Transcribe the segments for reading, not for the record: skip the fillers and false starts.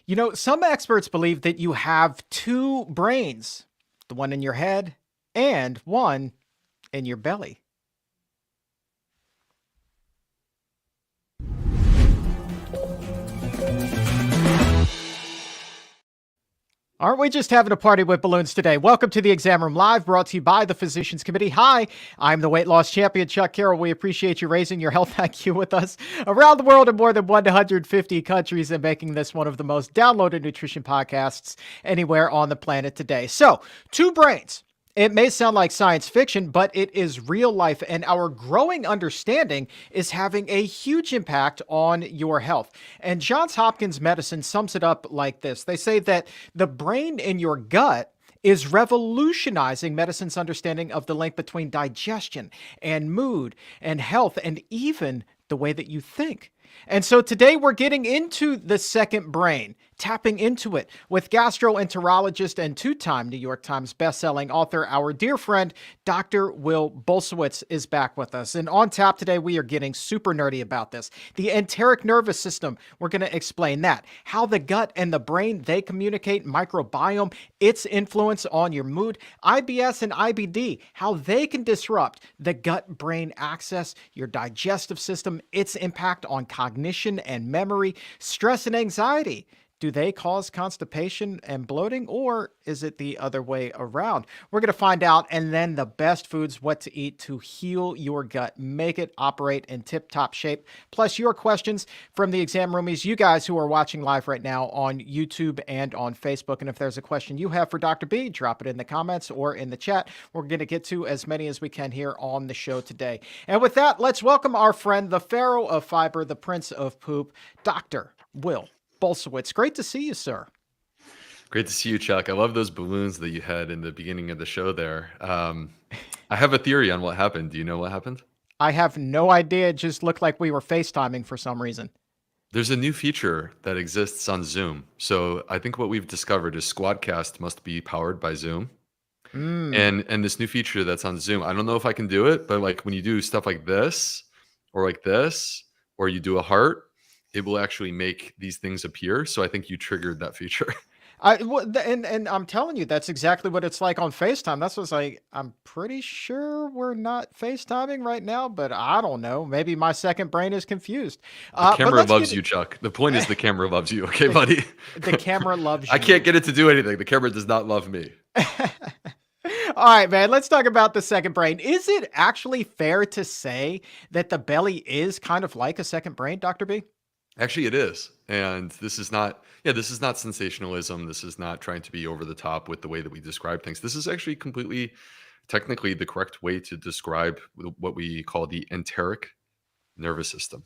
You know, some experts believe that you have two brains, the one in your head and one in your belly. Aren't we just having a party with balloons today? Welcome to the Exam Room Live, brought to you by the Physicians Committee. Hi, I'm the weight loss champion, Chuck Carroll. We appreciate you raising your health IQ with us around the world in more than 150 countries and making this one of the most downloaded nutrition podcasts anywhere on the planet today. So, two brains. It may sound like science fiction, but it is real life, and our growing understanding is having a huge impact on your health. And Johns Hopkins Medicine sums it up like this. They say that the brain in your gut is revolutionizing medicine's understanding of the link between digestion and mood and health and even the way that you think. And so today we're getting into the second brain, tapping into it with gastroenterologist and two-time New York Times bestselling author, our dear friend, Dr. Will Bulsiewicz is back with us. And on tap today, we are getting super nerdy about this. The enteric nervous system, we're going to explain that. How the gut and the brain, they communicate, microbiome, its influence on your mood, IBS and IBD, how they can disrupt the gut-brain axis, your digestive system, its impact on cognition and memory, stress and anxiety. Do they cause constipation and bloating, or is it the other way around? We're going to find out, and then the best foods, what to eat to heal your gut, make it operate in tip-top shape, plus your questions from the exam roomies, you guys who are watching live right now on YouTube and on Facebook. And if there's a question you have for Dr. B, drop it in the comments or in the chat. We're going to get to as many as we can here on the show today. And with that, let's welcome our friend, the Pharaoh of Fiber, the Prince of Poop, Dr. Will Bulsiewicz. Great to see you, sir. Great to see you, Chuck. I love those balloons that you had in the beginning of the show there. I have a theory on what happened. Do you know what happened? I have no idea. It just looked like we were FaceTiming for some reason. There's a new feature that exists on Zoom. So I think what we've discovered is Squadcast must be powered by Zoom. And this new feature that's on Zoom, I don't know if I can do it, but like when you do stuff like this, or you do a heart, it will actually make these things appear. So I think you triggered that feature. And I'm telling you, that's exactly what it's like on FaceTime. That's what's like, I'm pretty sure we're not FaceTiming right now, but I don't know. Maybe my second brain is confused. The camera loves you, Chuck. The point is the camera loves you. Okay, buddy? The camera loves you. I can't get it to do anything. The camera does not love me. All right, man, let's talk about the second brain. Is it actually fair to say that the belly is kind of like a second brain, Dr. B? Actually, it is. And this is not sensationalism. This is not trying to be over the top with the way that we describe things. This is actually completely technically the correct way to describe what we call the enteric nervous system.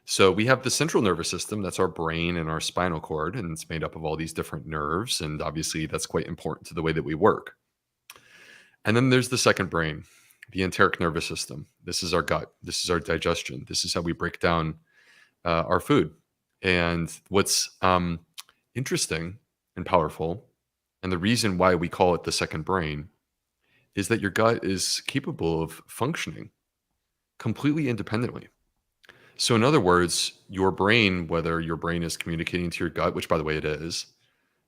So we have the central nervous system, that's our brain and our spinal cord, and it's made up of all these different nerves. And obviously that's quite important to the way that we work. And then there's the second brain, the enteric nervous system. This is our gut. This is our digestion. This is how we break down our food. And what's interesting and powerful, and the reason why we call it the second brain, is that your gut is capable of functioning completely independently. So in other words, your brain, whether your brain is communicating to your gut, which by the way it is,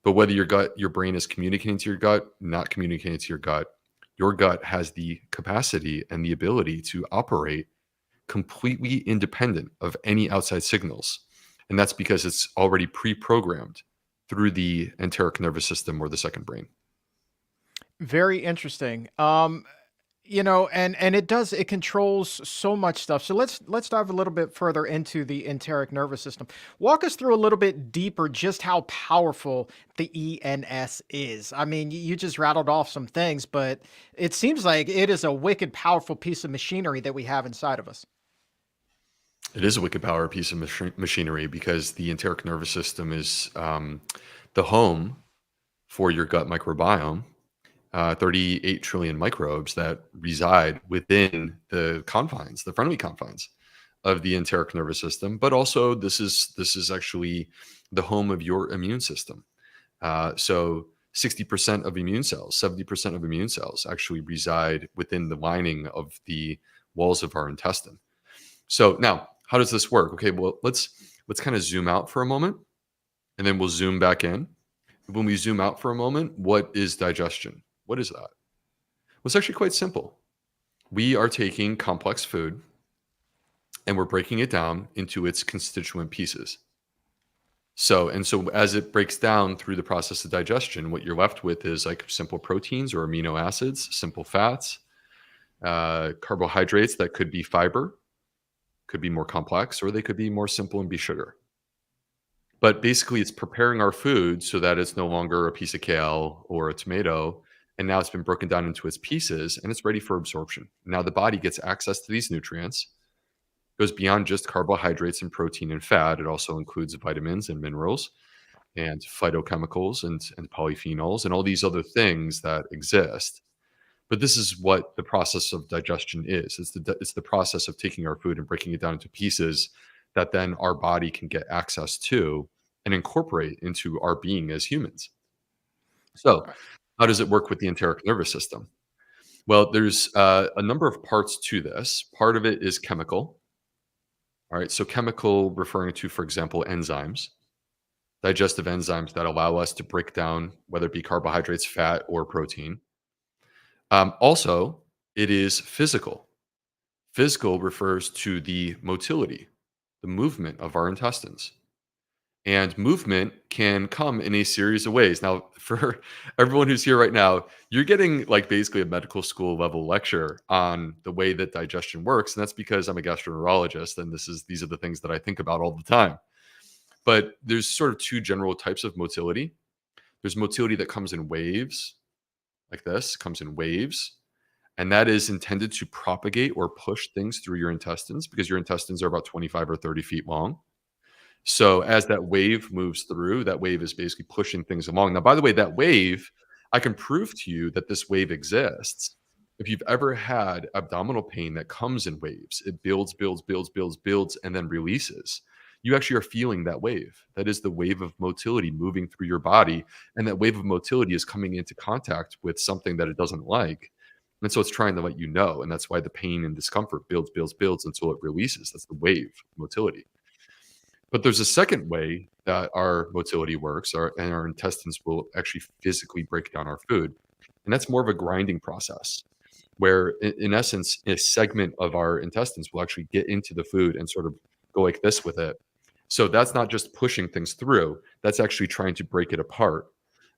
but whether your brain is communicating to your gut, not communicating to your gut has the capacity and the ability to operate completely independent of any outside signals. And that's because it's already pre-programmed through the enteric nervous system or the second brain. Very interesting. You know, and it controls so much stuff. So let's dive a little bit further into the enteric nervous system. Walk us through a little bit deeper just how powerful the ENS is. I mean, you just rattled off some things, but it seems like it is a wicked powerful piece of machinery that we have inside of us. It is a wicked power piece of machinery because the enteric nervous system is the home for your gut microbiome, 38 trillion microbes that reside within the friendly confines of the enteric nervous system. But also this is actually the home of your immune system. So 60% of immune cells, 70% of immune cells actually reside within the lining of the walls of our intestine. So now, how does this work? Okay, well, let's kind of zoom out for a moment and then we'll zoom back in. When we zoom out for a moment, what is digestion? What is that? Well, it's actually quite simple. We are taking complex food and we're breaking it down into its constituent pieces. So as it breaks down through the process of digestion, what you're left with is like simple proteins or amino acids, simple fats, carbohydrates that could be fiber, could be more complex, or they could be more simple and be sugar. But basically, it's preparing our food so that it's no longer a piece of kale or a tomato. And now it's been broken down into its pieces and it's ready for absorption. Now the body gets access to these nutrients, goes beyond just carbohydrates and protein and fat. It also includes vitamins and minerals and phytochemicals and polyphenols and all these other things that exist. But this is what the process of digestion is. It's the process of taking our food and breaking it down into pieces that then our body can get access to and incorporate into our being as humans. So, how does it work with the enteric nervous system? Well, there's a number of parts to this. Part of it is chemical. All right. So, chemical referring to, for example, enzymes, digestive enzymes that allow us to break down whether it be carbohydrates, fat, or protein. Also, it is physical. Physical refers to the motility, the movement of our intestines. And movement can come in a series of ways. Now, for everyone who's here right now, you're getting like basically a medical school level lecture on the way that digestion works. And that's because I'm a gastroenterologist and these are the things that I think about all the time. But there's sort of two general types of motility. There's motility that comes in waves, like this, comes in waves. And that is intended to propagate or push things through your intestines because your intestines are about 25 or 30 feet long. So as that wave moves through, that wave is basically pushing things along. Now, by the way, that wave, I can prove to you that this wave exists. If you've ever had abdominal pain that comes in waves, it builds, builds, builds, builds, builds, and then releases. You actually are feeling that wave. That is the wave of motility moving through your body. And that wave of motility is coming into contact with something that it doesn't like. And so it's trying to let you know. And that's why the pain and discomfort builds, builds, builds until it releases. That's the wave motility. But there's a second way that our motility works, and our intestines will actually physically break down our food. And that's more of a grinding process where, in essence, a segment of our intestines will actually get into the food and sort of go like this with it. So that's not just pushing things through, that's actually trying to break it apart.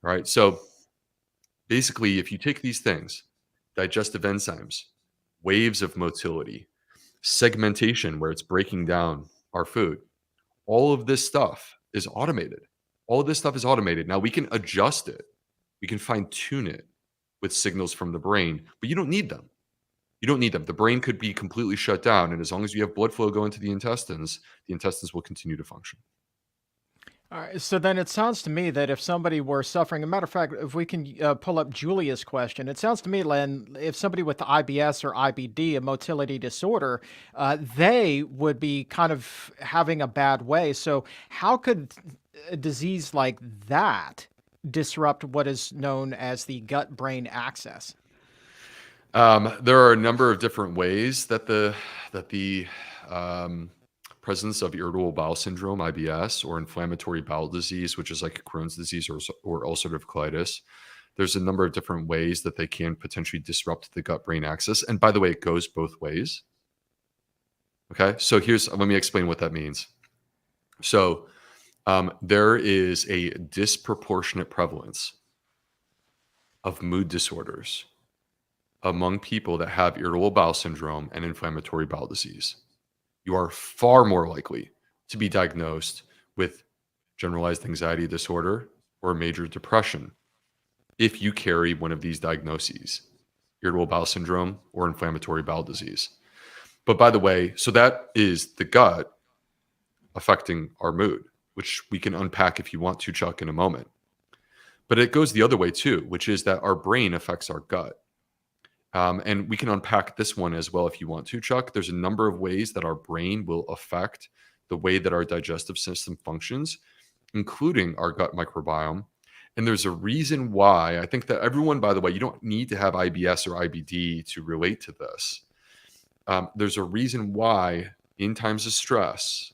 All right. So basically, if you take these things, digestive enzymes, waves of motility, segmentation, where it's breaking down our food, all of this stuff is automated. All of this stuff is automated. Now we can adjust it. We can fine tune it with signals from the brain, but you don't need them. You don't need them. The brain could be completely shut down. And as long as you have blood flow going to the intestines will continue to function. All right, so then it sounds to me that if somebody were suffering, a matter of fact, if we can pull up Julia's question, it sounds to me, Len, if somebody with IBS or IBD, a motility disorder, they would be kind of having a bad way. So, how could a disease like that disrupt what is known as the gut brain axis? There are a number of different ways that the presence of irritable bowel syndrome, IBS, or inflammatory bowel disease, which is like Crohn's disease or ulcerative colitis. There's a number of different ways that they can potentially disrupt the gut-brain axis. And by the way, it goes both ways. Okay, so let me explain what that means. So there is a disproportionate prevalence of mood disorders among people that have irritable bowel syndrome and inflammatory bowel disease. You are far more likely to be diagnosed with generalized anxiety disorder or major depression if you carry one of these diagnoses, irritable bowel syndrome or inflammatory bowel disease. But by the way, so that is the gut affecting our mood, which we can unpack if you want to, Chuck, in a moment. But it goes the other way too, which is that our brain affects our gut. And we can unpack this one as well if you want to, Chuck. There's a number of ways that our brain will affect the way that our digestive system functions, including our gut microbiome. And there's a reason why I think that everyone, by the way, you don't need to have IBS or IBD to relate to this. There's a reason why in times of stress,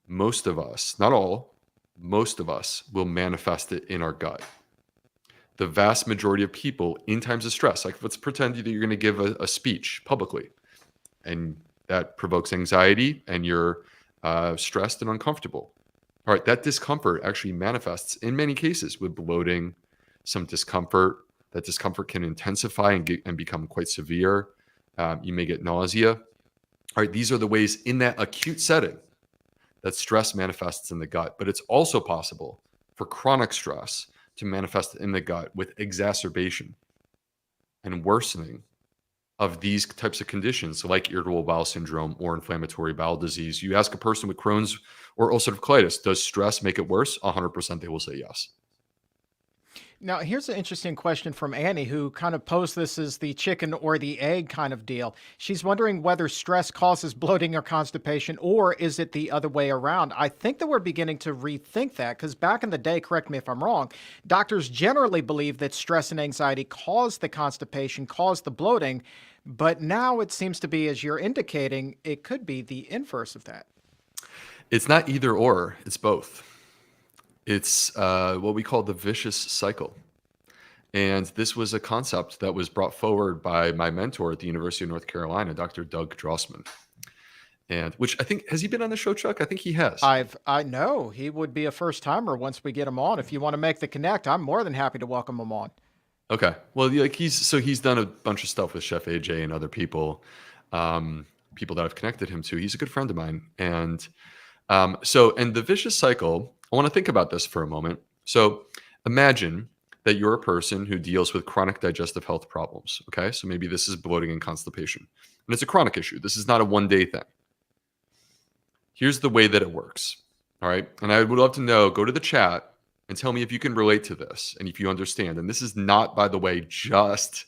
most of us, not all, most of us will manifest it in our gut. The vast majority of people in times of stress, like let's pretend that you're going to give a speech publicly, and that provokes anxiety and you're stressed and uncomfortable. All right, that discomfort actually manifests in many cases with bloating, some discomfort. That discomfort can intensify and become quite severe. You may get nausea. All right, these are the ways in that acute setting that stress manifests in the gut. But it's also possible for chronic stress to manifest in the gut with exacerbation and worsening of these types of conditions, like irritable bowel syndrome or inflammatory bowel disease. You ask a person with Crohn's or ulcerative colitis, does stress make it worse? 100% they will say yes. Now, here's an interesting question from Annie, who kind of posed this as the chicken or the egg kind of deal. She's wondering whether stress causes bloating or constipation, or is it the other way around? I think that we're beginning to rethink that because back in the day, correct me if I'm wrong, doctors generally believed that stress and anxiety caused the constipation, caused the bloating. But now it seems to be, as you're indicating, it could be the inverse of that. It's not either or, it's both. It's what we call the vicious cycle. And this was a concept that was brought forward by my mentor at the University of North Carolina, Dr. Doug Drossman. And which I think, has he been on the show, Chuck? I think he has. I know he would be a first timer once we get him on. If you want to make the connect, I'm more than happy to welcome him on. Okay. Well, like he's done a bunch of stuff with Chef AJ and other people, people that I've connected him to. He's a good friend of mine. And and the vicious cycle, I want to think about this for a moment. So imagine that you're a person who deals with chronic digestive health problems. Okay. So maybe this is bloating and constipation, and it's a chronic issue. This is not a one-day thing. Here's the way that it works. All right. And I would love to know, go to the chat and tell me if you can relate to this and if you understand. And this is not, by the way, just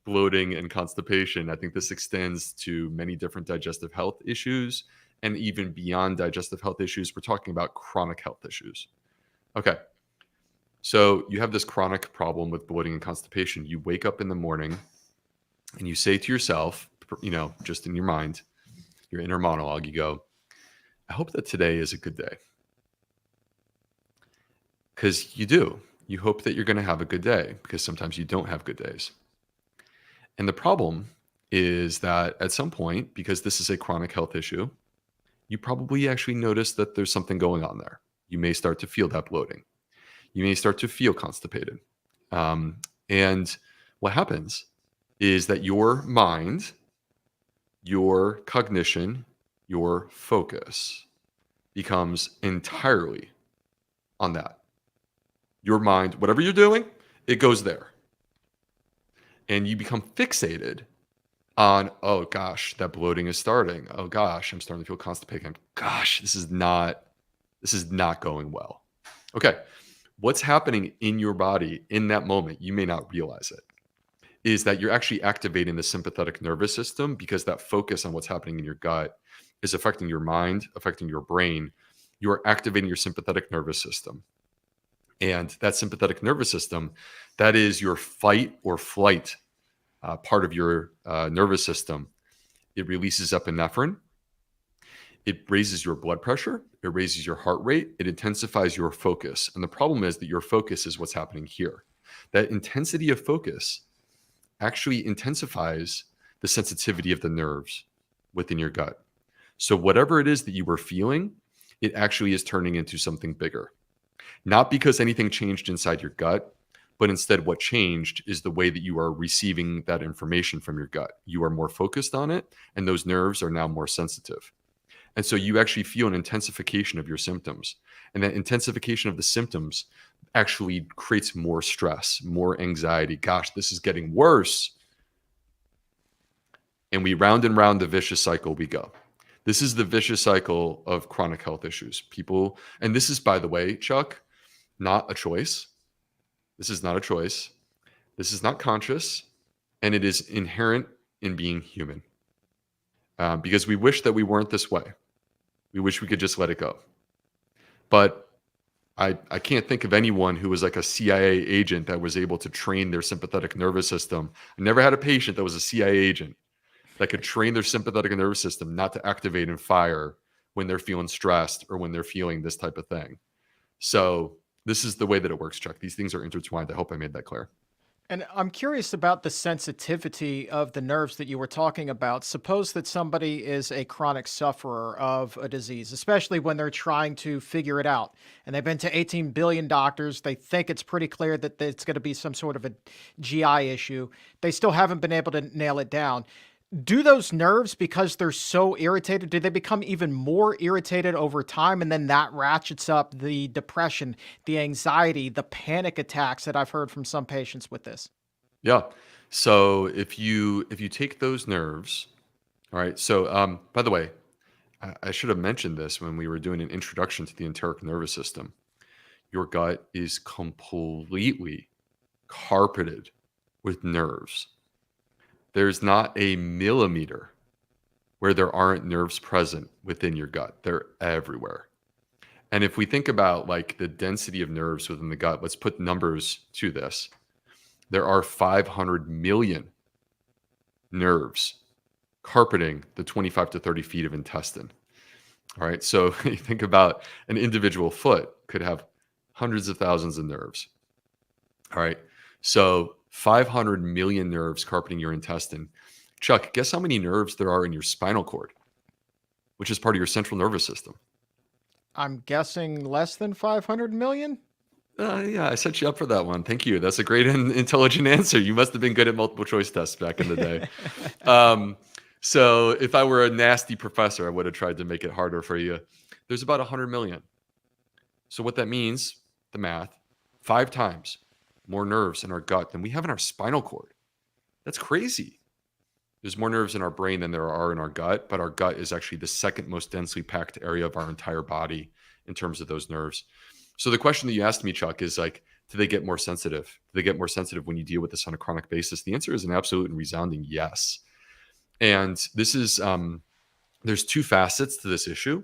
bloating and constipation. I think this extends to many different digestive health issues. And even beyond digestive health issues, we're talking about chronic health issues. Okay. So you have this chronic problem with bloating and constipation. You wake up in the morning and you say to yourself, just in your mind, your inner monologue, you go, I hope that today is a good day. Because you do. You hope that you're going to have a good day because sometimes you don't have good days. And the problem is that at some point, because this is a chronic health issue, you probably actually notice that there's something going on there. You may start to feel that bloating. You may start to feel constipated. And what happens is that your mind, your cognition, your focus becomes entirely on that. Your mind, whatever you're doing, it goes there. And you become fixated on, oh gosh, that bloating is starting. Oh gosh, I'm starting to feel constipated. Gosh, this is not going well. Okay, what's happening in your body in that moment, you may not realize it, is that you're actually activating the sympathetic nervous system because that focus on what's happening in your gut is affecting your mind, affecting your brain. You are activating your sympathetic nervous system. And that sympathetic nervous system, that is your fight or flight part of your nervous system. It releases epinephrine. It raises your blood pressure. It raises your heart rate. It intensifies your focus. And the problem is that your focus is what's happening here. That intensity of focus actually intensifies the sensitivity of the nerves within your gut. So whatever it is that you were feeling, it actually is turning into something bigger. Not because anything changed inside your gut, but instead what changed is the way that you are receiving that information from your gut. You are more focused on it, and those nerves are now more sensitive. And so you actually feel an intensification of your symptoms. And that intensification of the symptoms actually creates more stress, more anxiety. Gosh, this is getting worse. And we round and round the vicious cycle we go. This is the vicious cycle of chronic health issues. People, and this is, by the way, Chuck, not a choice. This is not a choice. This is not conscious. And it is inherent in being human. Because we wish that we weren't this way. We wish we could just let it go. But I can't think of anyone who was like a CIA agent that was able to train their sympathetic nervous system. I never had a patient that was a CIA agent that could train their sympathetic nervous system not to activate and fire when they're feeling stressed or when they're feeling this type of thing. So this is the way that it works, Chuck. These things are intertwined. I hope I made that clear. And I'm curious about the sensitivity of the nerves that you were talking about. Suppose that somebody is a chronic sufferer of a disease, especially when they're trying to figure it out. And they've been to 18 billion doctors. They think it's pretty clear that it's going to be some sort of a GI issue. They still haven't been able to nail it down. Do those nerves, because they're so irritated, do they become even more irritated over time? And then that ratchets up the depression, the anxiety, the panic attacks that I've heard from some patients with this. Yeah. So if you take those nerves, all right. So by the way, I should have mentioned this when we were doing an introduction to the enteric nervous system. Your gut is completely carpeted with nerves. There's not a millimeter where there aren't nerves present within your gut. They're everywhere. And if we think about like the density of nerves within the gut, let's put numbers to this. There are 500 million nerves carpeting the 25 to 30 feet of intestine. All right. So you think about an individual foot could have hundreds of thousands of nerves. All right. So 500 million nerves carpeting your intestine. Chuck, guess how many nerves there are in your spinal cord, which is part of your central nervous system? I'm guessing less than 500 million? Yeah, I set you up for that one. Thank you. That's a great and intelligent answer. You must have been good at multiple choice tests back in the day. So if I were a nasty professor, I would have tried to make it harder for you. There's about 100 million. So what that means, the math, 5 times more nerves in our gut than we have in our spinal cord. That's crazy. There's more nerves in our brain than there are in our gut, but our gut is actually the second most densely packed area of our entire body in terms of those nerves. So the question that you asked me, Chuck, is like, do they get more sensitive? Do they get more sensitive when you deal with this on a chronic basis? The answer is an absolute and resounding yes. And this is, there's 2 facets to this issue.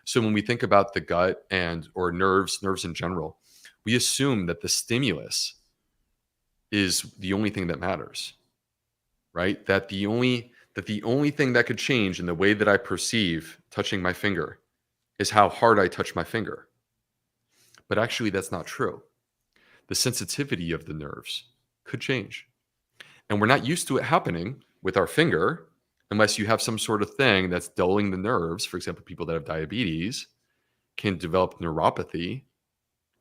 So when we think about the gut or nerves in general, we assume that the stimulus is the only thing that matters, right? That the only thing that could change in the way that I perceive touching my finger is how hard I touch my finger. But actually, that's not true. The sensitivity of the nerves could change. And we're not used to it happening with our finger unless you have some sort of thing that's dulling the nerves. For example, people that have diabetes can develop neuropathy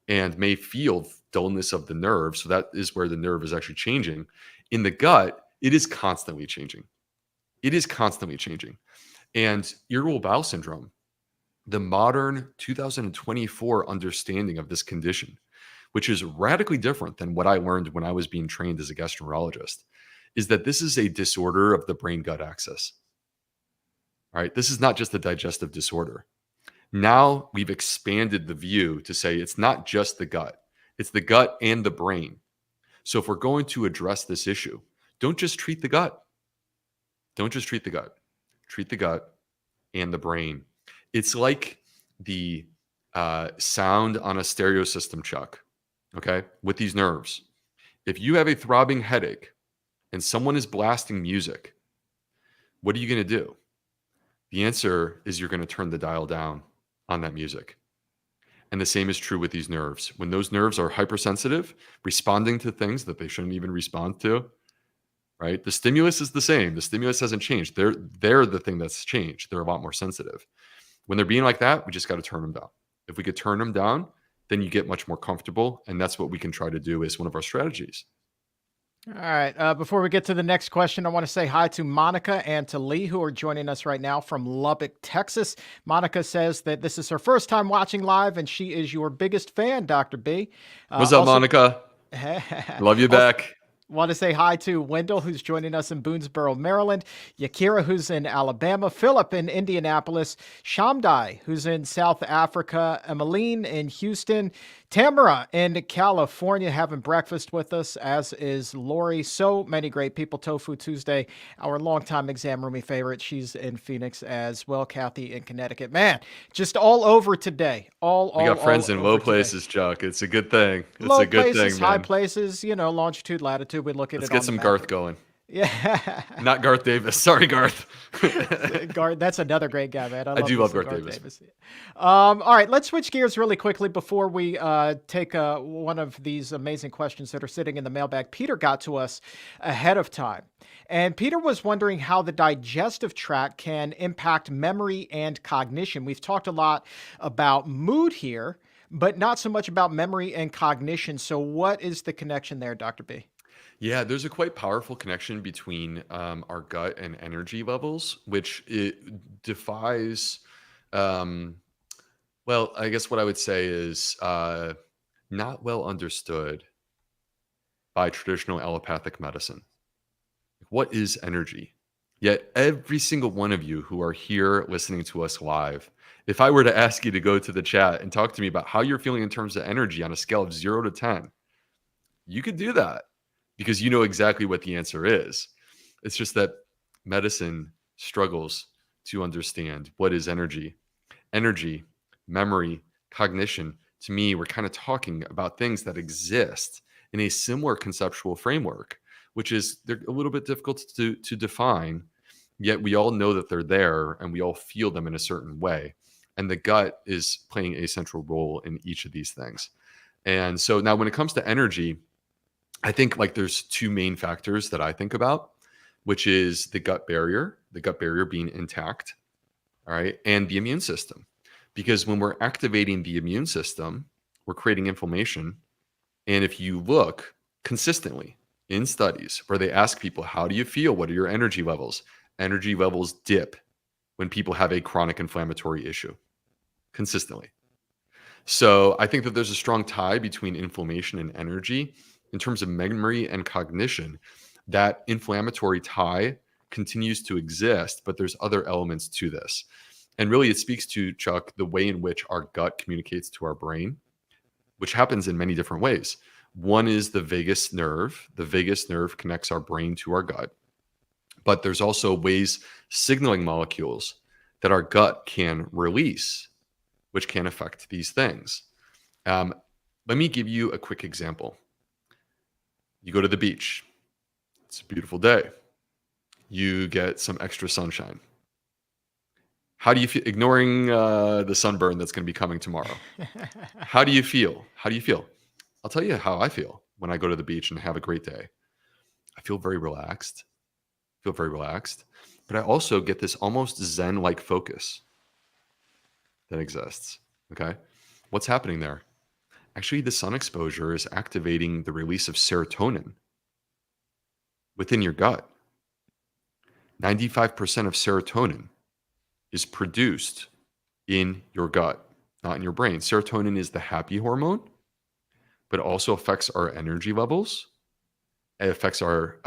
and may feel dullness of the nerve. So that is where the nerve is actually changing. In the gut, it is constantly changing. It is constantly changing. And irritable bowel syndrome, the modern 2024 understanding of this condition, which is radically different than what I learned when I was being trained as a gastroenterologist, is that this is a disorder of the brain-gut axis. All right, this is not just a digestive disorder. Now we've expanded the view to say it's not just the gut, it's the gut and the brain. So if we're going to address this issue, don't just treat the gut. Don't just treat the gut. Treat the gut and the brain. It's like the sound on a stereo system, Chuck, okay, with these nerves. If you have a throbbing headache and someone is blasting music, what are you going to do? The answer is you're going to turn the dial down on that music. And the same is true with these nerves. When those nerves are hypersensitive, responding to things that they shouldn't even respond to, right? The stimulus is the same. The stimulus hasn't changed. They're the thing that's changed. They're a lot more sensitive. When they're being like that, we just got to turn them down. If we could turn them down, then you get much more comfortable. And that's what we can try to do as one of our strategies. All right. Before we get to the next question, I want to say hi to Monica and to Lee, who are joining us right now from Lubbock, Texas. Monica says that this is her first time watching live, and she is your biggest fan, Dr. B. What's up, Monica? Love you back. Want to say hi to Wendell, who's joining us in Boonesboro, Maryland. Yakira, who's in Alabama. Philip in Indianapolis. Shamdai, who's in South Africa. Emmeline in Houston. Tamara in California having breakfast with us, as is Lori. So many great people. Tofu Tuesday, our longtime exam roomie favorite. She's in Phoenix as well. Kathy in Connecticut. Man, just all over today. We got friends in low places, Chuck. It's a good thing. It's low a good places, thing, man. High places, longitude, latitude. We look at Let's it. get some Garth going. Yeah. Not Garth Davis. Sorry, Garth. Garth, that's another great guy, man. I I love do me love some Garth Davis. Davis. All right, let's switch gears really quickly before we take one of these amazing questions that are sitting in the mailbag. Peter got to us ahead of time, and Peter was wondering how the digestive tract can impact memory and cognition. We've talked a lot about mood here, but not so much about memory and cognition. So, what is the connection there, Dr. B? Yeah, there's a quite powerful connection between our gut and energy levels, which it defies. Um, well, I guess what I would say is not well understood by traditional allopathic medicine. What is energy? Yet, every single one of you who are here listening to us live, if I were to ask you to go to the chat and talk to me about how you're feeling in terms of energy on a scale of 0 to 10, you could do that because you know exactly what the answer is. It's just that medicine struggles to understand what is energy. Energy, memory, cognition. To me, we're kind of talking about things that exist in a similar conceptual framework, which is they're a little bit difficult to define, yet we all know that they're there and we all feel them in a certain way. And the gut is playing a central role in each of these things. And so now when it comes to energy, I think like there's two main factors that I think about, which is the gut barrier being intact, all right, and the immune system. Because when we're activating the immune system, we're creating inflammation. And if you look consistently in studies where they ask people, how do you feel? What are your energy levels? Energy levels dip when people have a chronic inflammatory issue consistently. So I think that there's a strong tie between inflammation and energy. In terms of memory and cognition, that inflammatory tie continues to exist, but there's other elements to this. And really, it speaks to, Chuck, the way in which our gut communicates to our brain, which happens in many different ways. One is the vagus nerve. The vagus nerve connects our brain to our gut. But there's also ways, signaling molecules that our gut can release, which can affect these things. Let me give you a quick example. You go to the beach. It's a beautiful day. You get some extra sunshine. How do you feel? Ignoring the sunburn that's going to be coming tomorrow. How do you feel? How do you feel? I'll tell you how I feel when I go to the beach and have a great day. I feel very relaxed. But I also get this almost Zen-like focus that exists. Okay. What's happening there? Actually, the sun exposure is activating the release of serotonin within your gut. 95% of serotonin is produced in your gut, not in your brain. Serotonin is the happy hormone, but it also affects our energy levels. It affects our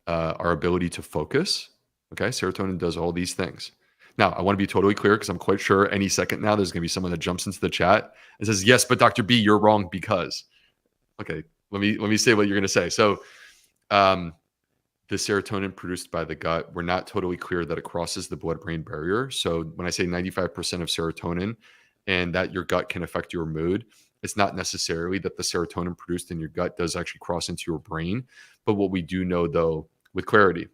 ability to focus. Okay, serotonin does all these things. Now, I want to be totally clear because I'm quite sure any second now there's going to be someone that jumps into the chat and says, "Yes, but Dr. B, you're wrong because." Okay, let me say what you're going to say. So, the serotonin produced by the gut, we're not totally clear that it crosses the blood-brain barrier. So, when I say 95% of serotonin and that your gut can affect your mood, it's not necessarily that the serotonin produced in your gut does actually cross into your brain. But what we do know, though, with clarity,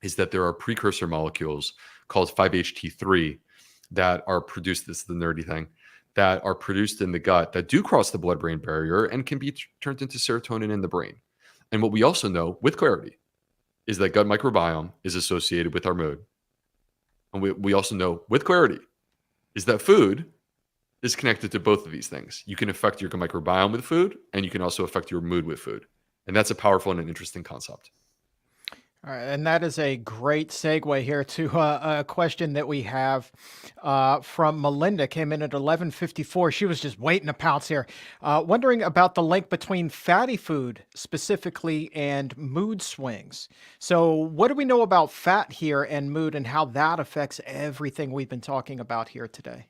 is that there are precursor molecules called 5-HT3 that are produced, this is the nerdy thing, that are produced in the gut that do cross the blood-brain barrier and can be turned into serotonin in the brain. And what we also know with clarity is that gut microbiome is associated with our mood. And we also know with clarity is that food is connected to both of these things. You can affect your microbiome with food, and you can also affect your mood with food. And that's a powerful and an interesting concept. All right, and that is a great segue here to a question that we have from Melinda. Came in at 11:54. She was just waiting to pounce here, wondering about the link between fatty food specifically and mood swings. So, what do we know about fat here and mood, and how that affects everything we've been talking about here today?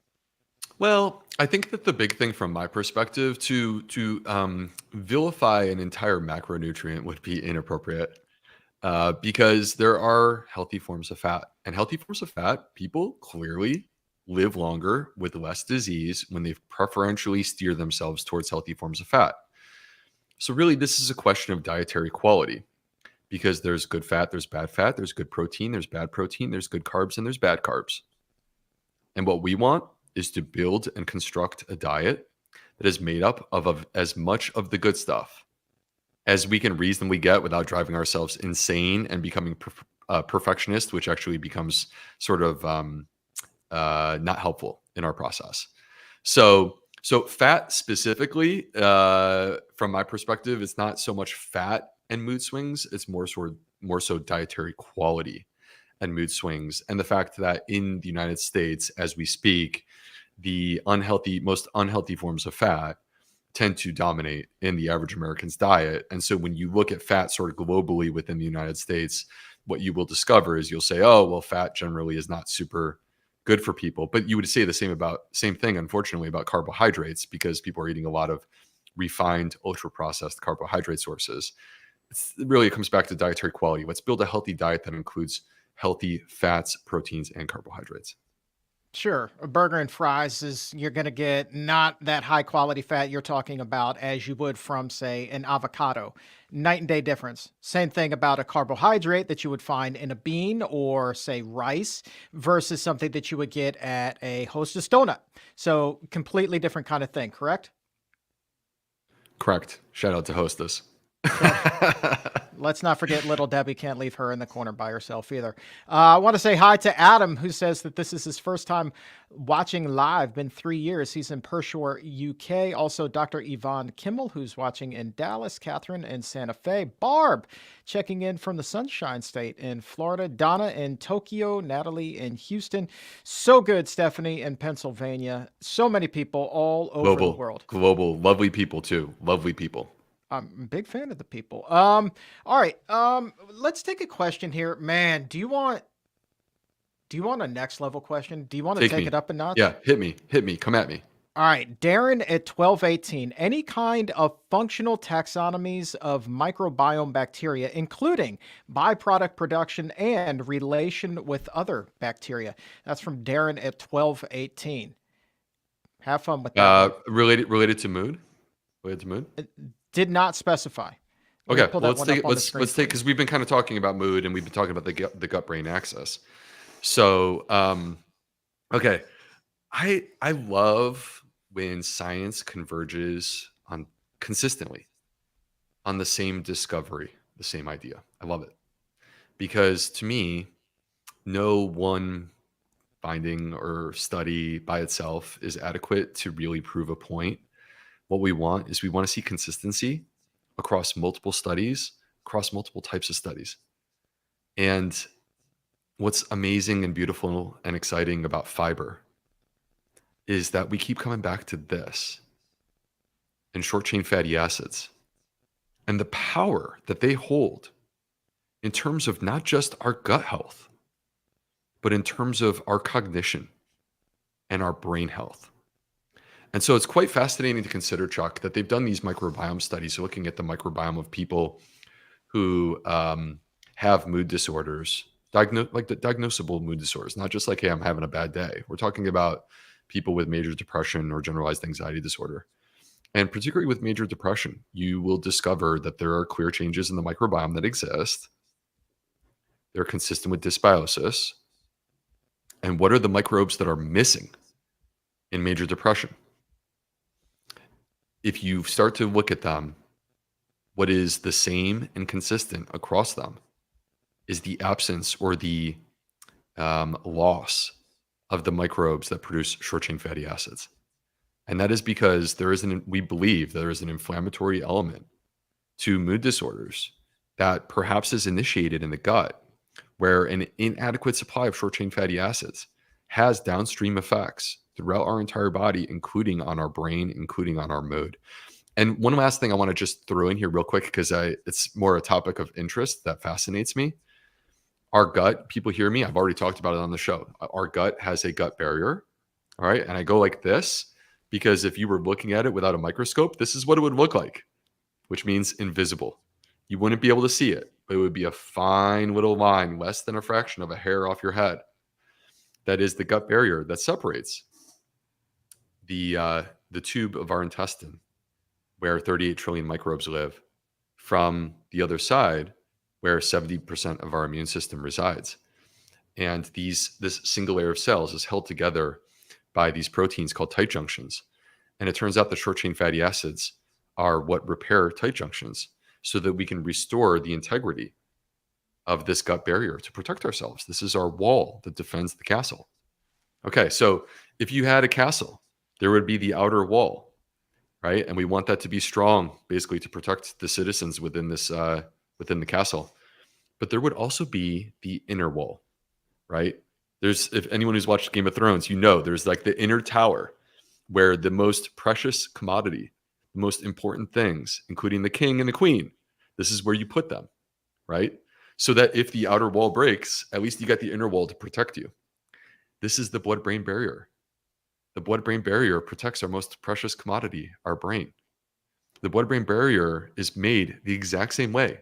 Well, I think that the big thing from my perspective to vilify an entire macronutrient would be inappropriate. Because there are healthy forms of fat, and healthy forms of fat, people clearly live longer with less disease when they preferentially steer themselves towards healthy forms of fat. So really, this is a question of dietary quality, because there's good fat, there's bad fat, there's good protein, there's bad protein, there's good carbs, and there's bad carbs. And what we want is to build and construct a diet that is made up of as much of the good stuff as we can reasonably get without driving ourselves insane and becoming perfectionist, which actually becomes sort of not helpful in our process. So fat specifically, from my perspective, it's not so much fat and mood swings. It's more so dietary quality and mood swings. And the fact that in the United States, as we speak, the most unhealthy forms of fat tend to dominate in the average American's diet. And so when you look at fat sort of globally within the United States, what you will discover is you'll say, oh, well, fat generally is not super good for people. But you would say the same thing, unfortunately, about carbohydrates, because people are eating a lot of refined, ultra-processed carbohydrate sources. It really comes back to dietary quality. Let's build a healthy diet that includes healthy fats, proteins, and carbohydrates. Sure. A burger and fries you're going to get not that high quality fat you're talking about as you would from, say, an avocado. Night and day difference. Same thing about a carbohydrate that you would find in a bean or, say, rice versus something that you would get at a Hostess donut. So completely different kind of thing, correct? Correct. Shout out to Hostess. Let's not forget little Debbie can't leave her in the corner by herself either. I want to say hi to Adam, who says that this is his first time watching live. Been 3 years. He's in Pershore, UK. Also, Dr. Yvonne Kimmel, who's watching in Dallas, Catherine in Santa Fe, Barb checking in from the Sunshine State in Florida, Donna in Tokyo, Natalie in Houston. So good, Stephanie in Pennsylvania. So many people all over the world. Global, lovely people too. Lovely people. I'm a big fan of the people. All right. Let's take a question here. Man, do you want a next level question? Do you want to take it up a notch? Yeah, hit me. Come at me. All right. Darren at 1218. Any kind of functional taxonomies of microbiome bacteria, including byproduct production and relation with other bacteria? That's from Darren at 1218. Have fun with that. Related to mood? Did not specify. Okay, well, let's take because we've been kind of talking about mood and we've been talking about the gut brain axis. So, okay, I love when science converges consistently on the same discovery, the same idea. I love it because to me, no one finding or study by itself is adequate to really prove a point. What we want is to see consistency across multiple studies, across multiple types of studies. And what's amazing and beautiful and exciting about fiber is that we keep coming back to this and short chain fatty acids and the power that they hold in terms of not just our gut health, but in terms of our cognition and our brain health. And so it's quite fascinating to consider, Chuck, that they've done these microbiome studies looking at the microbiome of people who have mood disorders, diagnosable mood disorders, not just like, hey, I'm having a bad day. We're talking about people with major depression or generalized anxiety disorder. And particularly with major depression, you will discover that there are clear changes in the microbiome that exist. They're consistent with dysbiosis. And what are the microbes that are missing in major depression? If you start to look at them, what is the same and consistent across them is the absence or the loss of the microbes that produce short-chain fatty acids. And that is because we believe there is an inflammatory element to mood disorders that perhaps is initiated in the gut, where an inadequate supply of short-chain fatty acids has downstream effects throughout our entire body, including on our brain, including on our mood. And one last thing I want to just throw in here real quick, because it's more a topic of interest that fascinates me. Our gut, people hear me, I've already talked about it on the show. Our gut has a gut barrier, all right? And I go like this, because if you were looking at it without a microscope, this is what it would look like, which means invisible. You wouldn't be able to see it, but it would be a fine little line, less than a fraction of a hair off your head. That is the gut barrier that separates the tube of our intestine, where 38 trillion microbes live, from the other side, where 70% of our immune system resides. And this single layer of cells is held together by these proteins called tight junctions. And it turns out the short chain fatty acids are what repair tight junctions so that we can restore the integrity of this gut barrier to protect ourselves. This is our wall that defends the castle. Okay, so if you had a castle, there would be the outer wall, right? And we want that to be strong, basically to protect the citizens within this within the castle. But there would also be the inner wall, right? If anyone who's watched Game of Thrones, there's like the inner tower where the most precious commodity, the most important things, including the king and the queen, this is where you put them, right? So that if the outer wall breaks, at least you got the inner wall to protect you. This is the blood-brain barrier. The blood-brain barrier protects our most precious commodity, our brain. The blood-brain barrier is made the exact same way,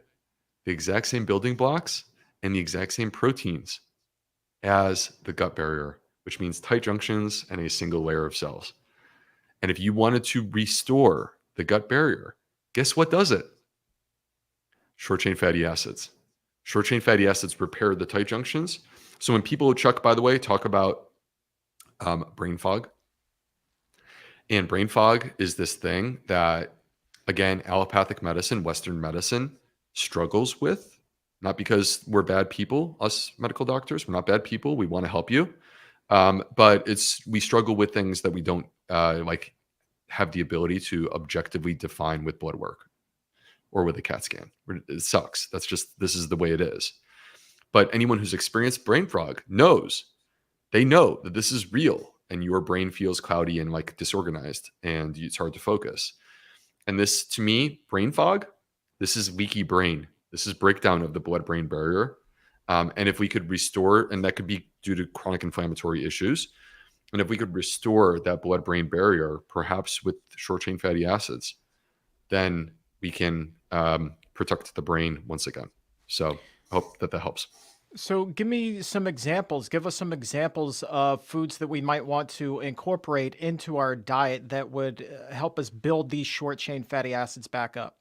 the exact same building blocks and the exact same proteins as the gut barrier, which means tight junctions and a single layer of cells. And if you wanted to restore the gut barrier, guess what does it? Short-chain fatty acids. Short-chain fatty acids repair the tight junctions. So when people, Chuck, by the way, talk about brain fog, and brain fog is this thing that, again, allopathic medicine, Western medicine struggles with, not because we're bad people, us medical doctors, we're not bad people. We want to help you. But we struggle with things that we don't have the ability to objectively define with blood work or with a CAT scan. It sucks. This is the way it is. But anyone who's experienced brain fog they know that this is real and your brain feels cloudy and like disorganized and it's hard to focus. And this, to me, brain fog, this is leaky brain. This is breakdown of the blood-brain barrier. And if we could restore, and that could be due to chronic inflammatory issues, and if we could restore that blood-brain barrier, perhaps with short-chain fatty acids, then we can protect the brain once again. So I hope that helps. So give me some examples. Give us some examples of foods that we might want to incorporate into our diet that would help us build these short-chain fatty acids back up.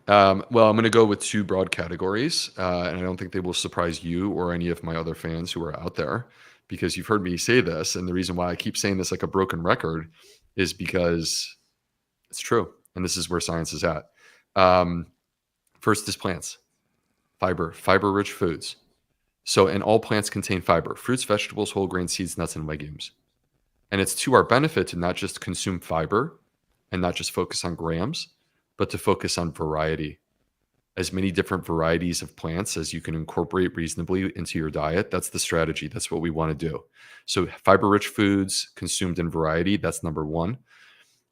Well, I'm going to go with two broad categories, and I don't think they will surprise you or any of my other fans who are out there, because you've heard me say this, and the reason why I keep saying this like a broken record is because it's true, and this is where science is at. First is plants, fiber-rich foods. And all plants contain fiber: fruits, vegetables, whole grain, seeds, nuts, and legumes. And it's to our benefit to not just consume fiber and not just focus on grams, but to focus on variety. As many different varieties of plants as you can incorporate reasonably into your diet. That's the strategy. That's what we want to do. So fiber-rich foods consumed in variety, that's number one.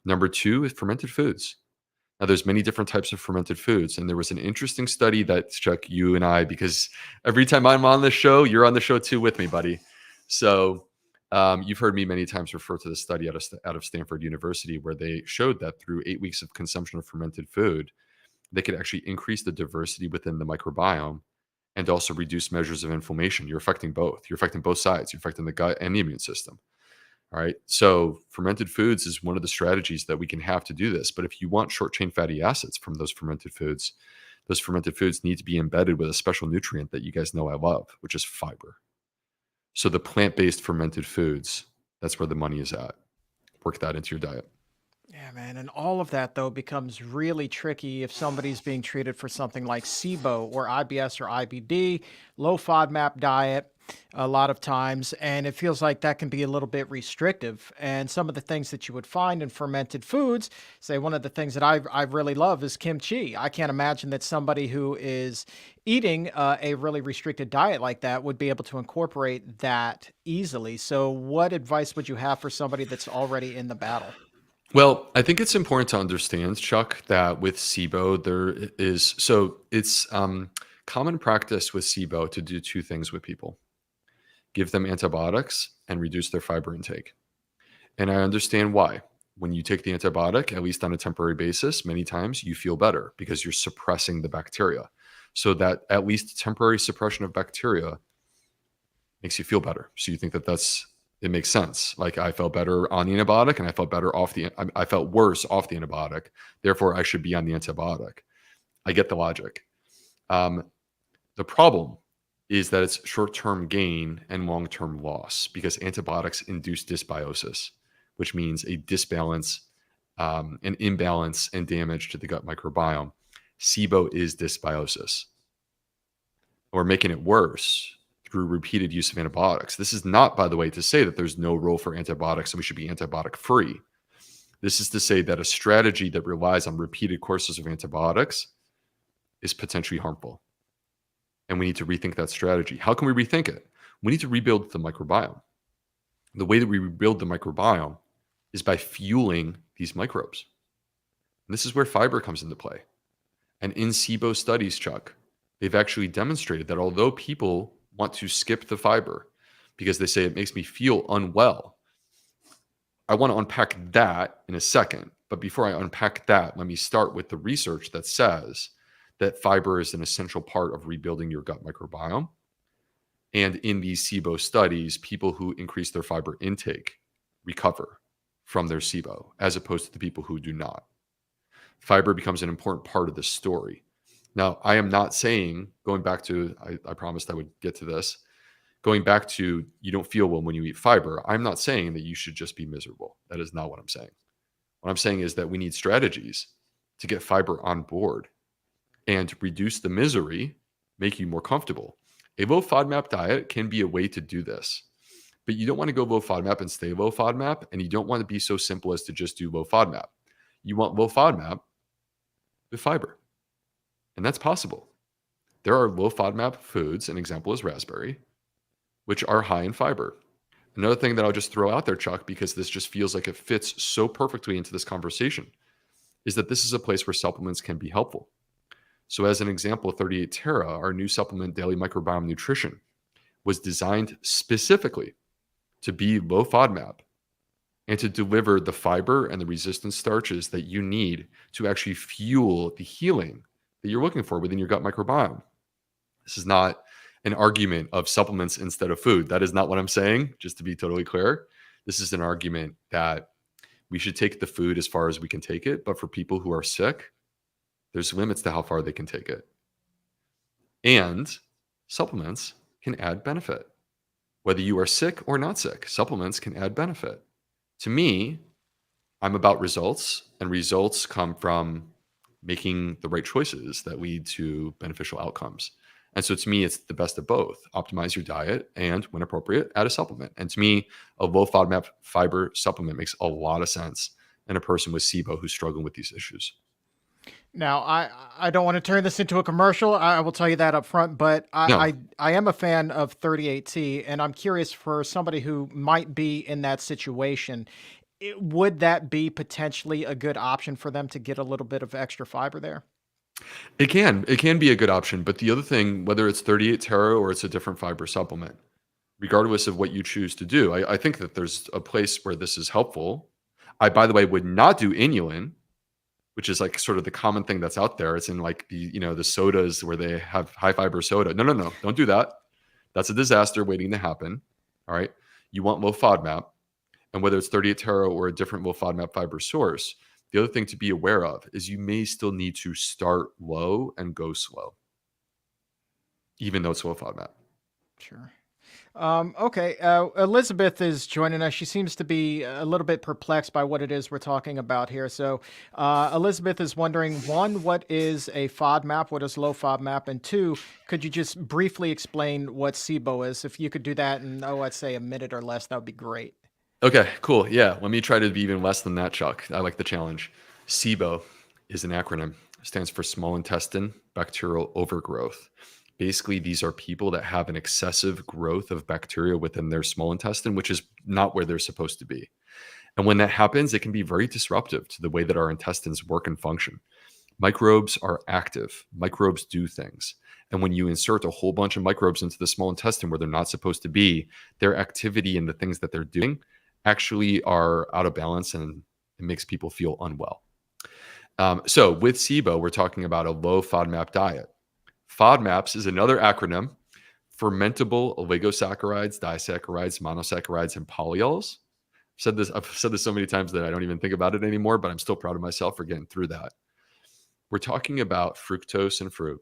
Number two is fermented foods. Now, there's many different types of fermented foods. And there was an interesting study that, Chuck, you and I, because every time I'm on the show, you're on the show too with me, buddy. So you've heard me many times refer to the study out of Stanford University, where they showed that through 8 weeks of consumption of fermented food, they could actually increase the diversity within the microbiome and also reduce measures of inflammation. You're affecting both. You're affecting both sides. You're affecting the gut and the immune system. All right. So fermented foods is one of the strategies that we can have to do this. But if you want short chain fatty acids from those fermented foods need to be embedded with a special nutrient that you guys know I love, which is fiber. So the plant-based fermented foods, that's where the money is at. Work that into your diet. Yeah, man. And all of that, though, becomes really tricky if somebody's being treated for something like SIBO or IBS or IBD, low FODMAP diet a lot of times. And it feels like that can be a little bit restrictive. And some of the things that you would find in fermented foods, say one of the things that I really love is kimchi. I can't imagine that somebody who is eating a really restricted diet like that would be able to incorporate that easily. So what advice would you have for somebody that's already in the battle? Well, I think it's important to understand, Chuck, that with SIBO, it's common practice with SIBO to do two things with people: give them antibiotics and reduce their fiber intake. And I understand why. When you take the antibiotic, at least on a temporary basis, many times you feel better because you're suppressing the bacteria. So that at least temporary suppression of bacteria makes you feel better. So you think that it makes sense. Like, I felt better on the antibiotic and I felt better I felt worse off the antibiotic. Therefore, I should be on the antibiotic. I get the logic. The problem is that it's short-term gain and long-term loss because antibiotics induce dysbiosis, which means a disbalance, an imbalance and damage to the gut microbiome. SIBO is dysbiosis. We're making it worse through repeated use of antibiotics. This is not, by the way, to say that there's no role for antibiotics and we should be antibiotic free. This is to say that a strategy that relies on repeated courses of antibiotics is potentially harmful. And we need to rethink that strategy. How can we rethink it? We need to rebuild the microbiome. The way that we rebuild the microbiome is by fueling these microbes. And this is where fiber comes into play. And in SIBO studies, Chuck, they've actually demonstrated that although people want to skip the fiber because they say it makes me feel unwell, I want to unpack that in a second. But before I unpack that, let me start with the research that says that fiber is an essential part of rebuilding your gut microbiome. And in these SIBO studies, people who increase their fiber intake recover from their SIBO, as opposed to the people who do not. Fiber becomes an important part of the story. Now, I am not saying, going back to, I promised I would get to this, going back to you don't feel well when you eat fiber, I'm not saying that you should just be miserable. That is not what I'm saying. What I'm saying is that we need strategies to get fiber on board and reduce the misery, make you more comfortable. A low FODMAP diet can be a way to do this, but you don't want to go low FODMAP and stay low FODMAP, and you don't want to be so simple as to just do low FODMAP. You want low FODMAP with fiber, and that's possible. There are low FODMAP foods, an example is raspberry, which are high in fiber. Another thing that I'll just throw out there, Chuck, because this just feels like it fits so perfectly into this conversation, is that this is a place where supplements can be helpful. So as an example, 38 Terra, our new supplement, Daily Microbiome Nutrition, was designed specifically to be low FODMAP and to deliver the fiber and the resistant starches that you need to actually fuel the healing that you're looking for within your gut microbiome. This is not an argument of supplements instead of food. That is not what I'm saying, just to be totally clear. This is an argument that we should take the food as far as we can take it, but for people who are sick, there's limits to how far they can take it. And supplements can add benefit. Whether you are sick or not sick, supplements can add benefit. To me, I'm about results, and results come from making the right choices that lead to beneficial outcomes. And so to me, it's the best of both. Optimize your diet and, when appropriate, add a supplement. And to me, a low FODMAP fiber supplement makes a lot of sense in a person with SIBO who's struggling with these issues. Now, I don't want to turn this into a commercial. I will tell you that up front, but No. I am a fan of 38T, and I'm curious for somebody who might be in that situation, would that be potentially a good option for them to get a little bit of extra fiber there? It can be a good option. But the other thing, whether it's 38 Terra or it's a different fiber supplement, regardless of what you choose to do, I think that there's a place where this is helpful. I, by the way, would not do inulin, which is like sort of the common thing that's out there. It's in like the sodas where they have high fiber soda. No. Don't do that. That's a disaster waiting to happen. All right. You want low FODMAP. And whether it's 38 Terra or a different low FODMAP fiber source, the other thing to be aware of is you may still need to start low and go slow, even though it's low FODMAP. Sure. Okay. Elizabeth is joining us. She seems to be a little bit perplexed by what it is we're talking about here. So, Elizabeth is wondering, one, what is a FODMAP? What is low FODMAP? And two, could you just briefly explain what SIBO is? If you could do that in, I'd say a minute or less, that would be great. Okay, cool. Yeah, let me try to be even less than that, Chuck. I like the challenge. SIBO is an acronym. It stands for small intestine bacterial overgrowth. Basically, these are people that have an excessive growth of bacteria within their small intestine, which is not where they're supposed to be. And when that happens, it can be very disruptive to the way that our intestines work and function. Microbes are active. Microbes do things. And when you insert a whole bunch of microbes into the small intestine where they're not supposed to be, their activity and the things that they're doing actually are out of balance, and it makes people feel unwell. So with SIBO, we're talking about a low FODMAP diet. FODMAPs is another acronym: fermentable oligosaccharides, disaccharides, monosaccharides, and polyols. I've said this so many times that I don't even think about it anymore, but I'm still proud of myself for getting through that. We're talking about fructose and fruit.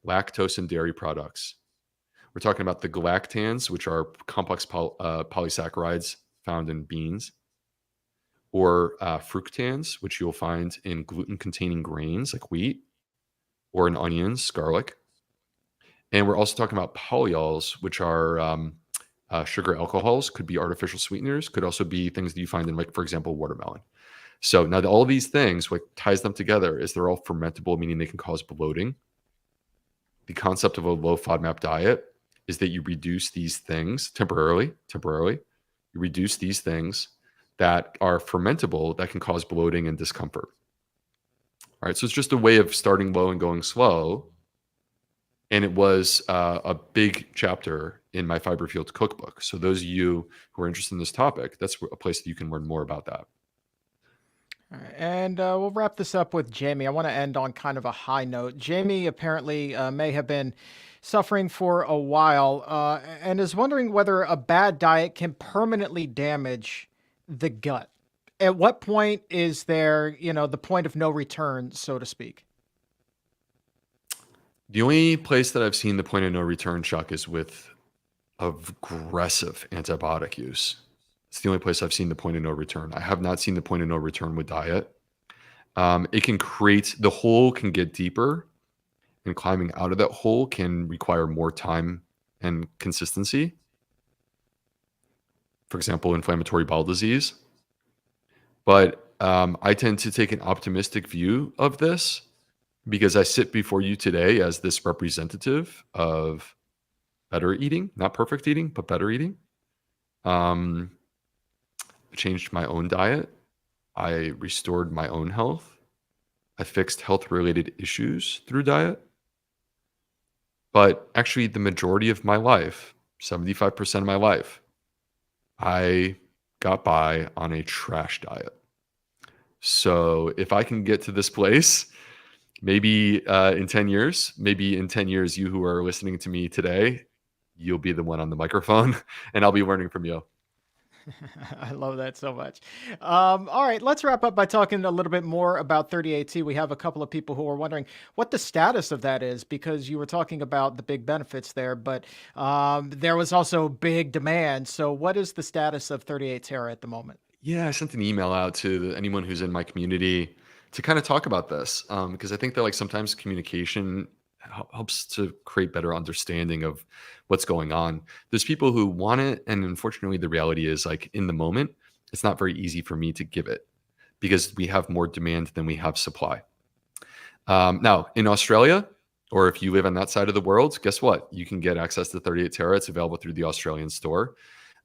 lactose and dairy products. We're talking about the galactans, which are complex polysaccharides found in beans, or fructans, which you'll find in gluten-containing grains like wheat, or in onions, garlic. And we're also talking about polyols, which are sugar alcohols, could be artificial sweeteners, could also be things that you find in, like, for example, watermelon. So now all these things, what ties them together is they're all fermentable, meaning they can cause bloating. The concept of a low FODMAP diet is that you reduce these things temporarily, you reduce these things that are fermentable that can cause bloating and discomfort. All right, so it's just a way of starting low and going slow. And it was a big chapter in my Fiber Fields cookbook. So those of you who are interested in this topic, that's a place that you can learn more about that. All right, and we'll wrap this up with Jamie. I want to end on kind of a high note. Jamie apparently may have been suffering for a while and is wondering whether a bad diet can permanently damage the gut. At what point is there, the point of no return, so to speak? The only place that I've seen the point of no return, Chuck, is with aggressive antibiotic use. It's the only place I've seen the point of no return. I have not seen the point of no return with diet. It can create, the hole can get deeper, and climbing out of that hole can require more time and consistency. For example, inflammatory bowel disease. But I tend to take an optimistic view of this because I sit before you today as this representative of better eating, not perfect eating, but better eating. I changed my own diet. I restored my own health. I fixed health-related issues through diet. But actually, the majority of my life, 75% of my life, I got by on a trash diet. So if I can get to this place, maybe in 10 years, you who are listening to me today, you'll be the one on the microphone and I'll be learning from you. I love that so much. All right, let's wrap up by talking a little bit more about 38T. We have a couple of people who are wondering what the status of that is, because you were talking about the big benefits there, but there was also big demand. So what is the status of 38 Terra at the moment? Yeah, I sent an email out to anyone who's in my community to kind of talk about this because I think that, like, sometimes communication helps to create better understanding of what's going on. There's people who want it, and unfortunately the reality is, like, in the moment it's not very easy for me to give it because we have more demand than we have supply. Now in Australia, or if you live on that side of the world, guess what? You can get access to 38 Terra. It's available through the Australian store.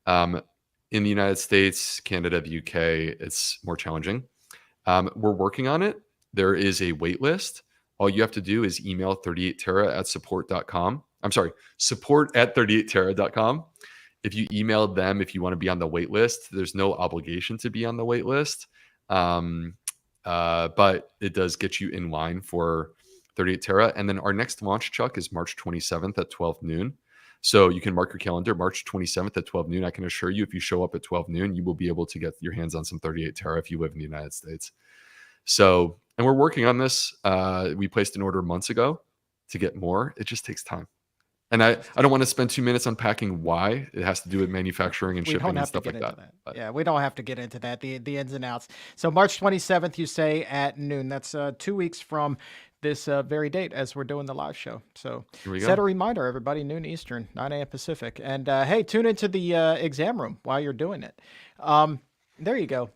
In the United States, Canada, the UK, it's more challenging. We're working on it. There is a wait list. All you have to do is email 38terra at support.com. I'm sorry, support at 38terra.com. If you email them, if you want to be on the wait list, there's no obligation to be on the wait list. But it does get you in line for 38 Terra. And then our next launch, Chuck, is March 27th at 12 noon. So you can mark your calendar, March 27th at 12 noon. I can assure you, if you show up at 12 noon, you will be able to get your hands on some 38 Terra if you live in the United States. So, and we're working on this. We placed an order months ago to get more. It just takes time. And I don't want to spend 2 minutes unpacking why. It has to do with manufacturing and shipping and stuff like that. Yeah, we don't have to get into that, the ins and outs. So March 27th, you say at noon. That's 2 weeks from this very date as we're doing the live show. So set a reminder, everybody, noon Eastern, 9 a.m. Pacific. And hey, tune into the exam room while you're doing it. There you go.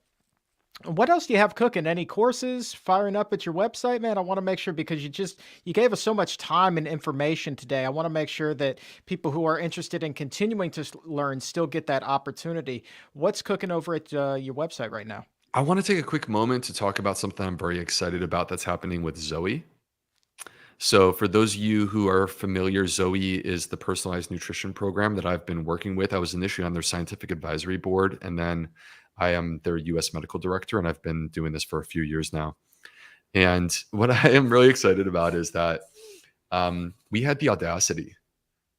What else do you have cooking? Any courses firing up at your website, man? I want to make sure, because you gave us so much time and information today. I want to make sure that people who are interested in continuing to learn still get that opportunity. What's cooking over at your website right now? I want to take a quick moment to talk about something I'm very excited about that's happening with Zoe. So for those of you who are familiar, Zoe is the personalized nutrition program that I've been working with. I was initially on their scientific advisory board, and then I am their US medical director, and I've been doing this for a few years now. And what I am really excited about is that we had the audacity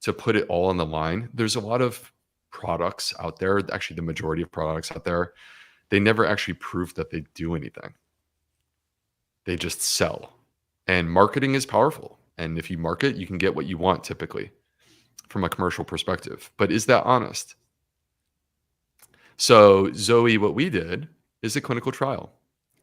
to put it all on the line. There's a lot of products out there, actually the majority of products out there, they never actually prove that they do anything. They just sell. And marketing is powerful. And if you market, you can get what you want typically from a commercial perspective. But is that honest? So Zoe, what we did is a clinical trial.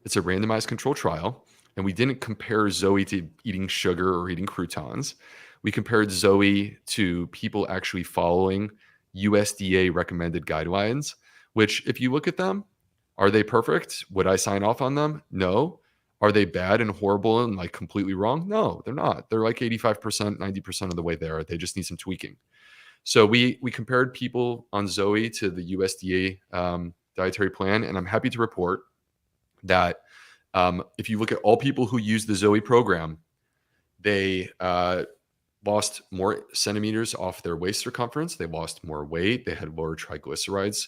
It's a randomized control trial. And we didn't compare Zoe to eating sugar or eating croutons. We compared Zoe to people actually following USDA recommended guidelines, which if you look at them, are they perfect? Would I sign off on them? No. Are they bad and horrible and like completely wrong? No, they're not. They're like 85%, 90% of the way there. They just need some tweaking. So we compared people on Zoe to the USDA dietary plan, and I'm happy to report that if you look at all people who use the Zoe program, they lost more centimeters off their waist circumference. They lost more weight. They had lower triglycerides.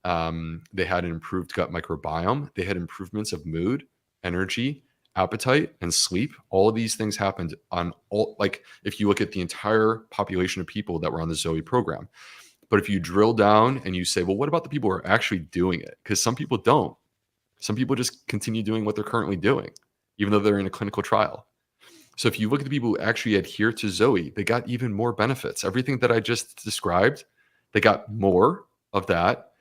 They had an improved gut microbiome. They had improvements of mood, energy, appetite, and sleep. All of these things happened on all, like if you look at the entire population of people that were on the Zoe program. But if you drill down and you say, well, what about the people who are actually doing it? Because some people don't. Some people just continue doing what they're currently doing, even though they're in a clinical trial. So if you look at the people who actually adhere to Zoe, they got even more benefits. Everything that I just described, they got more of that,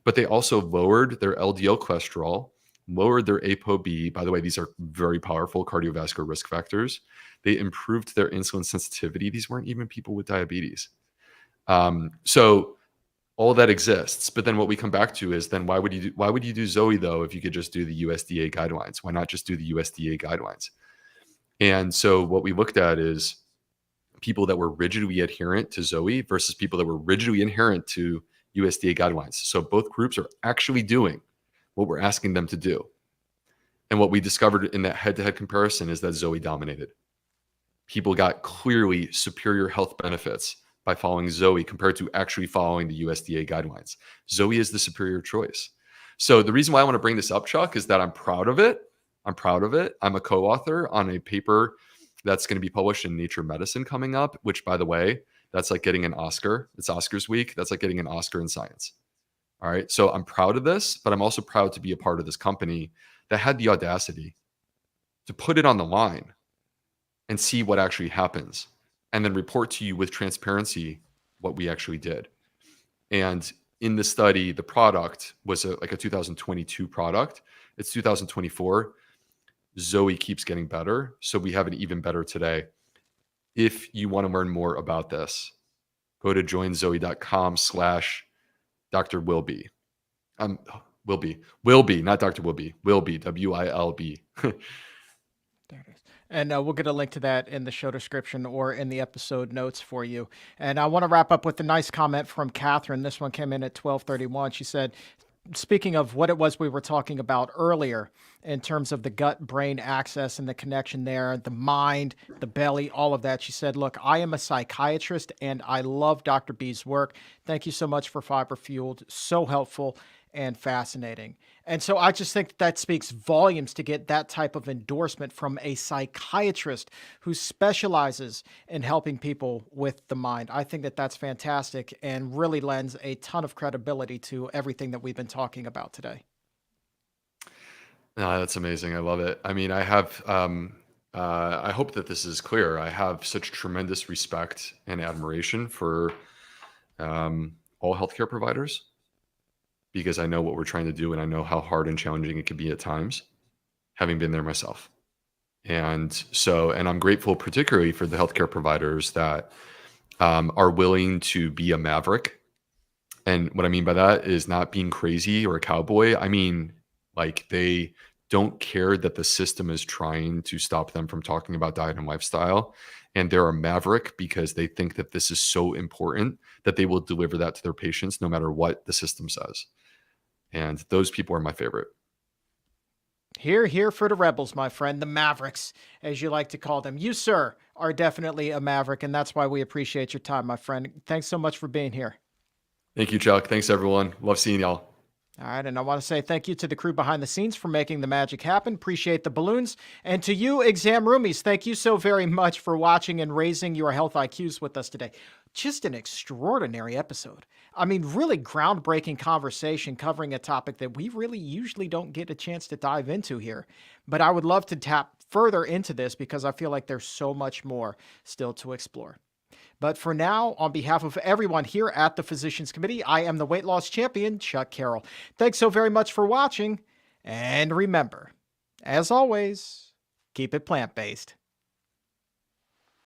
but they also lowered their LDL cholesterol, lowered their ApoB. By the way, these are very powerful cardiovascular risk factors. They improved their insulin sensitivity. These weren't even people with diabetes. So all that exists. But then what we come back to is then why would you do Zoe though if you could just do the USDA guidelines? Why not just do the USDA guidelines? And so what we looked at is people that were rigidly adherent to Zoe versus people that were rigidly adherent to USDA guidelines. So both groups are actually doing what we're asking them to do. And what we discovered in that head-to-head comparison is that Zoe dominated. People got clearly superior health benefits by following Zoe compared to actually following the USDA guidelines. Zoe is the superior choice. So the reason why I want to bring this up, Chuck, is that I'm proud of it. I'm a co-author on a paper that's going to be published in Nature Medicine coming up, which, by the way, that's like getting an Oscar. It's Oscars week. That's like getting an Oscar in science. All right. So I'm proud of this, but I'm also proud to be a part of this company that had the audacity to put it on the line and see what actually happens and then report to you with transparency what we actually did. And in the study, the product was like a 2022 product. It's 2024. Zoe keeps getting better. So we have it even better today. If you want to learn more about this, go to joinzoe.com/Dr. Wilby. Wilby, not Dr. Wilby. Wilby, W-I-L-B. There it is. And we'll get a link to that in the show description or in the episode notes for you. And I want to wrap up with a nice comment from Catherine. This one came in at 12:31. She said, speaking of what it was we were talking about earlier in terms of the gut-brain axis and the connection there, the mind, the belly, all of that, she said, look, I am a psychiatrist and I love Dr. B's work. Thank you so much for Fiber Fueled. So helpful and fascinating. And so I just think that speaks volumes to get that type of endorsement from a psychiatrist who specializes in helping people with the mind. I think that that's fantastic and really lends a ton of credibility to everything that we've been talking about today. No, that's amazing. I love it. I mean, I have, I hope that this is clear. I have such tremendous respect and admiration for all healthcare providers, because I know what we're trying to do and I know how hard and challenging it can be at times, having been there myself. And so, and I'm grateful particularly for the healthcare providers that are willing to be a maverick. And what I mean by that is not being crazy or a cowboy. I mean, like they don't care that the system is trying to stop them from talking about diet and lifestyle. And they're a maverick because they think that this is so important that they will deliver that to their patients no matter what the system says. And those people are my favorite. Here for the rebels, my friend, the Mavericks, as you like to call them. You, sir, are definitely a maverick, and that's why we appreciate your time, my friend. Thanks so much for being here. Thank you, Chuck. Thanks, everyone. Love seeing y'all. All right, and I want to say thank you to the crew behind the scenes for making the magic happen. Appreciate the balloons. And to you, exam roomies, thank you so very much for watching and raising your health IQs with us today. Just an extraordinary episode. I mean, really groundbreaking conversation covering a topic that we really usually don't get a chance to dive into here. But I would love to tap further into this because I feel like there's so much more still to explore. But for now, on behalf of everyone here at the Physicians Committee, I am the weight loss champion, Chuck Carroll. Thanks so very much for watching. And remember, as always, keep it plant-based.